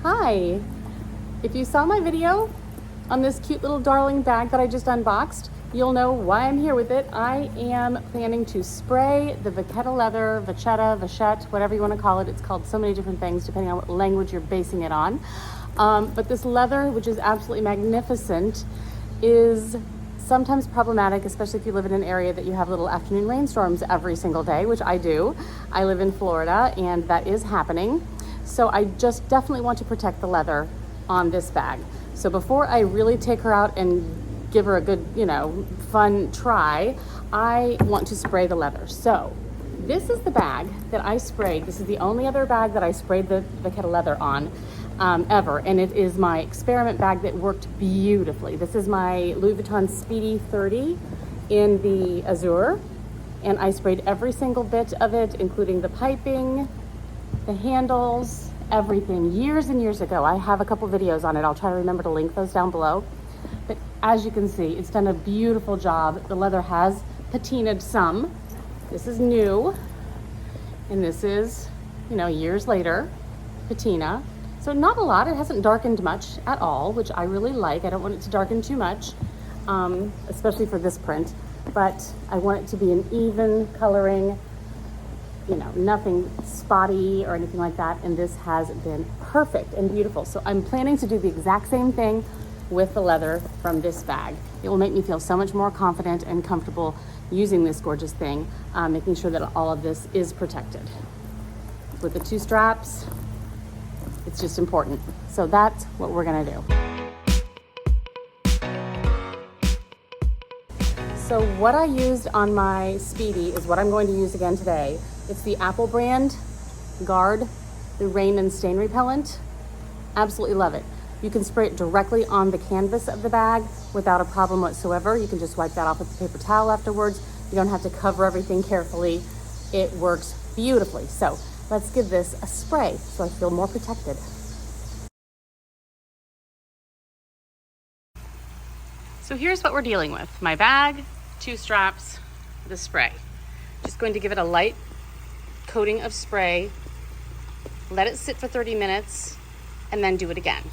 Hi, if you saw my video on this cute little darling bag that I just unboxed, you'll know why I'm here with it. I am planning to spray the Vachetta Leather, Vachette, whatever you want to call it. It's called so many different things depending on what language you're basing it on. But this leather, which is absolutely magnificent, is sometimes problematic, especially if you live in an area that you have little afternoon rainstorms every single day, which I do. I live in Florida and that is happening. So I just definitely want to protect the leather on this bag. So before I really take her out and give her a good, fun try, I want to spray the leather. So this is the bag that I sprayed. This is the only other bag that I sprayed the Vachetta Leather on ever. And it is my experiment bag that worked beautifully. This is my Louis Vuitton Speedy 30 in the Azure. And I sprayed every single bit of it, including the piping, the handles, everything, years and years ago. I have a couple videos on it. I'll try to remember to link those down below. But as you can see, it's done a beautiful job. The leather has patinaed some. This is new, and this is, years later, patina. So not a lot. It hasn't darkened much at all, which I really like. I don't want it to darken too much, especially for this print. But I want it to be an even coloring, nothing spotty or anything like that. And this has been perfect and beautiful. So I'm planning to do the exact same thing with the leather from this bag. It will make me feel so much more confident and comfortable using this gorgeous thing, making sure that all of this is protected. With the 2 straps, it's just important. So that's what we're gonna do. So what I used on my Speedy is what I'm going to use again today. It's the Apple brand Guard, the rain and stain repellent. Absolutely love it. You can spray it directly on the canvas of the bag without a problem whatsoever. You can just wipe that off with the paper towel afterwards. You don't have to cover everything carefully. It works beautifully. So let's give this a spray so I feel more protected. So here's what we're dealing with. My bag, 2 straps, the spray. Just going to give it a light coating of spray, let it sit for 30 minutes, and then do it again.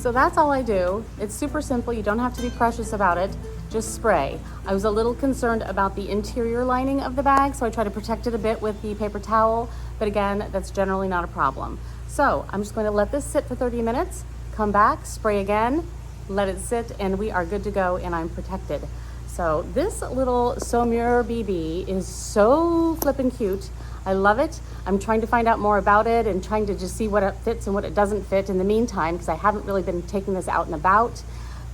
So that's all I do. It's super simple. You don't have to be precious about it. Just spray. I was a little concerned about the interior lining of the bag, so I try to protect it a bit with the paper towel, but again, that's generally not a problem. So I'm just going to let this sit for 30 minutes, come back, spray again, let it sit, and we are good to go, and I'm protected. So this little Saumur BB is so flippin' cute. I love it. I'm trying to find out more about it and trying to just see what it fits and what it doesn't fit in the meantime, because I haven't really been taking this out and about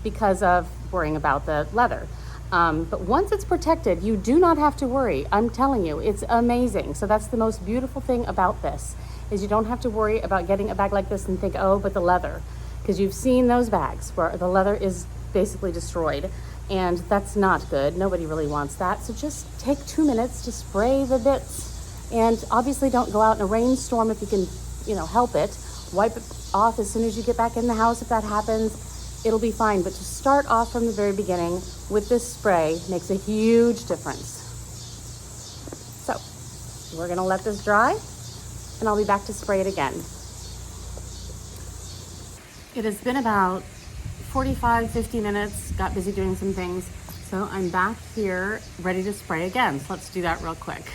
because of worrying about the leather. But once it's protected, you do not have to worry. I'm telling you, it's amazing. So that's the most beautiful thing about this, is you don't have to worry about getting a bag like this and think, oh, but the leather, because you've seen those bags where the leather is basically destroyed, and that's not good. Nobody really wants that. So just take 2 minutes to spray the bits. And obviously don't go out in a rainstorm if you can, help it. Wipe it off as soon as you get back in the house if that happens. It'll be fine. But to start off from the very beginning with this spray makes a huge difference. So we're gonna let this dry and I'll be back to spray it again. It has been about 45, 50 minutes, got busy doing some things. So I'm back here ready to spray again. So let's do that real quick.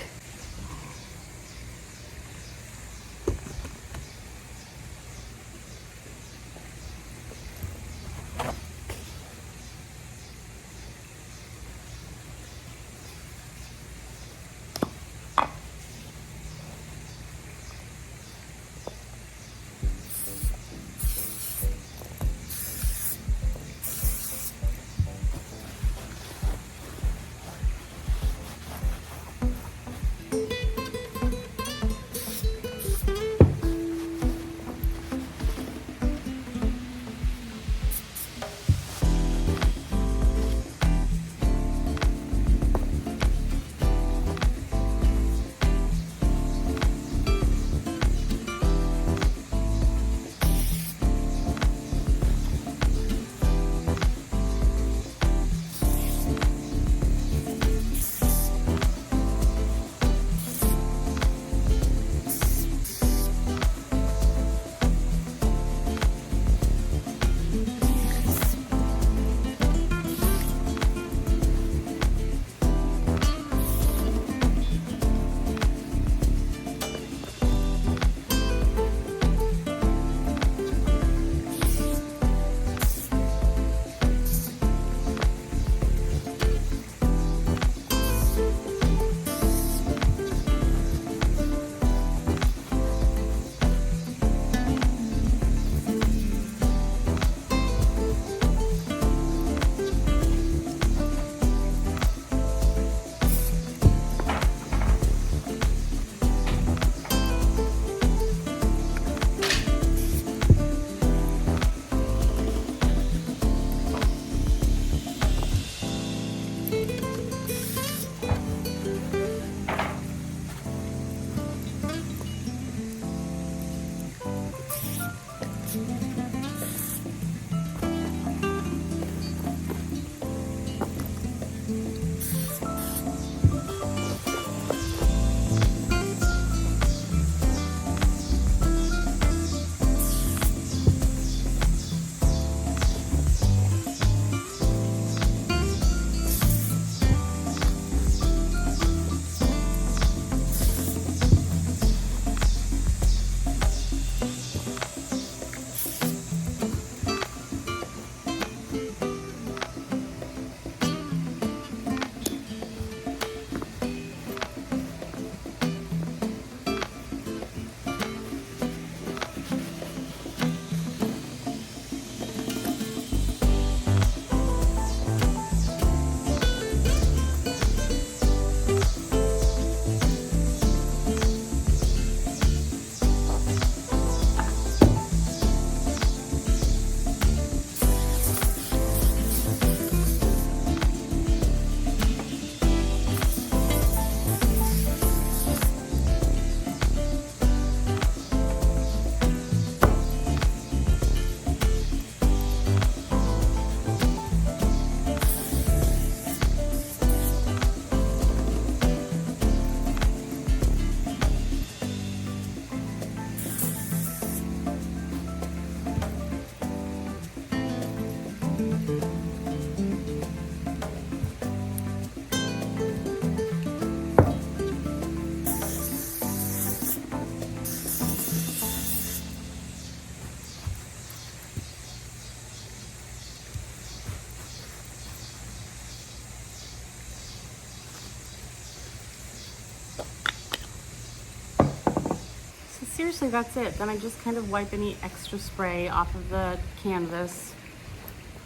seriously, that's it. Then I just kind of wipe any extra spray off of the canvas.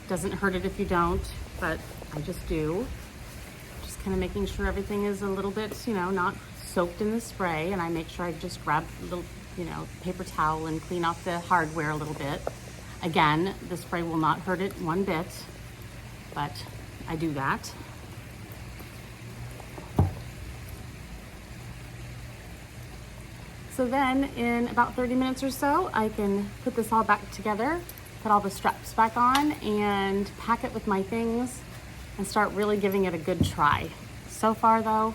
Doesn't hurt it if you don't, but I just do. Just kind of making sure everything is a little bit, you know, not soaked in the spray, and I make sure I just grab a little, you know, paper towel and clean off the hardware a little bit. Again, the spray will not hurt it one bit, but I do that. So then in about 30 minutes or so, I can put this all back together, put all the straps back on, and pack it with my things and start really giving it a good try. So far though,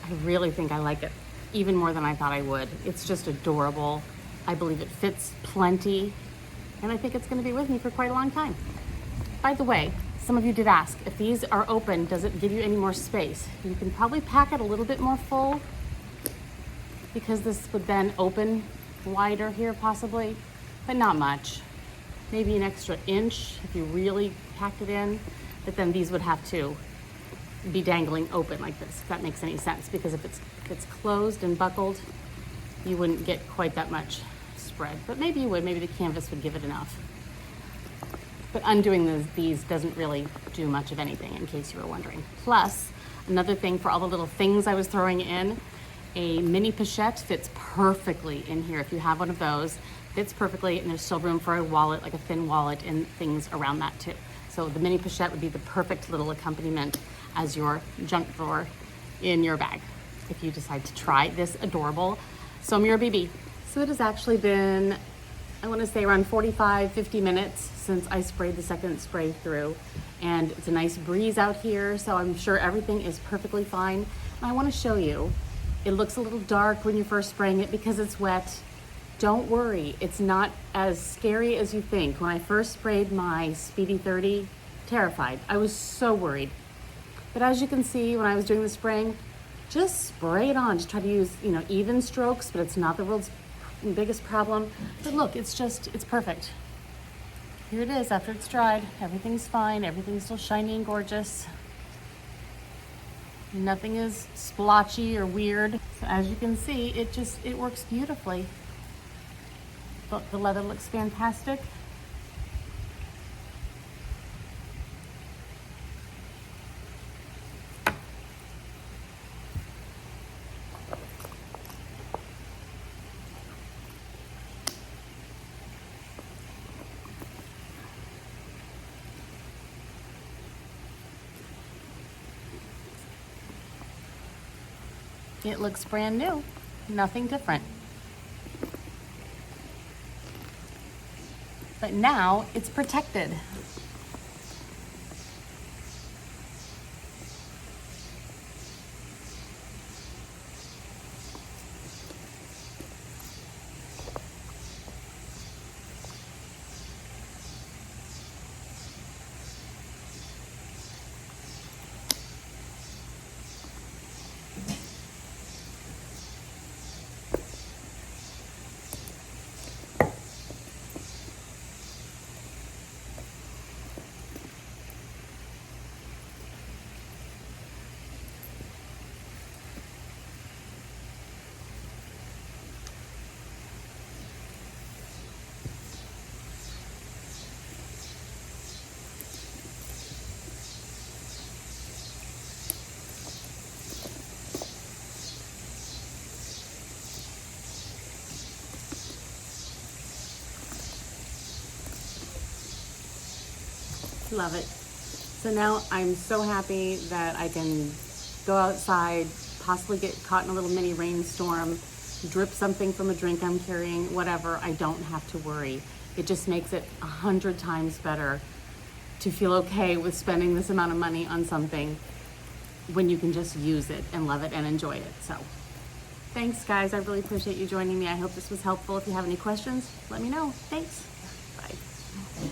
I really think I like it even more than I thought I would. It's just adorable. I believe it fits plenty, and I think it's gonna be with me for quite a long time. By the way, some of you did ask, if these are open, does it give you any more space? You can probably pack it a little bit more full, because this would then open wider here possibly, but not much. Maybe an extra inch if you really packed it in, but then these would have to be dangling open like this, if that makes any sense, because if it's closed and buckled, you wouldn't get quite that much spread, but maybe you would, maybe the canvas would give it enough. But undoing these doesn't really do much of anything, in case you were wondering. Plus, another thing for all the little things I was throwing in, a mini pochette fits perfectly in here. If you have one of those, fits perfectly, and there's still room for a wallet, like a thin wallet, and things around that too. So the mini pochette would be the perfect little accompaniment as your junk drawer in your bag, if you decide to try this adorable Sommier BB. So it has actually been, I want to say around 45, 50 minutes since I sprayed the second spray through, and it's a nice breeze out here, so I'm sure everything is perfectly fine. And I want to show you, it looks a little dark when you're first spraying it because it's wet. Don't worry, it's not as scary as you think. When I first sprayed my Speedy 30, terrified. I was so worried. But as you can see, when I was doing the spraying, just spray it on. Just try to use, you know, even strokes, but it's not the world's biggest problem. But look, it's perfect. Here it is after it's dried. Everything's fine. Everything's still shiny and gorgeous. Nothing is splotchy or weird. So as you can see, it works beautifully. The leather looks fantastic. It looks brand new, nothing different. But now it's protected. Love it. So now I'm so happy that I can go outside, possibly get caught in a little mini rainstorm, drip something from a drink I'm carrying, whatever. I don't have to worry. It just makes it 100 times better to feel okay with spending this amount of money on something when you can just use it and love it and enjoy it. So thanks guys, I really appreciate you joining me. I hope this was helpful. If you have any questions, let me know. Thanks. Bye.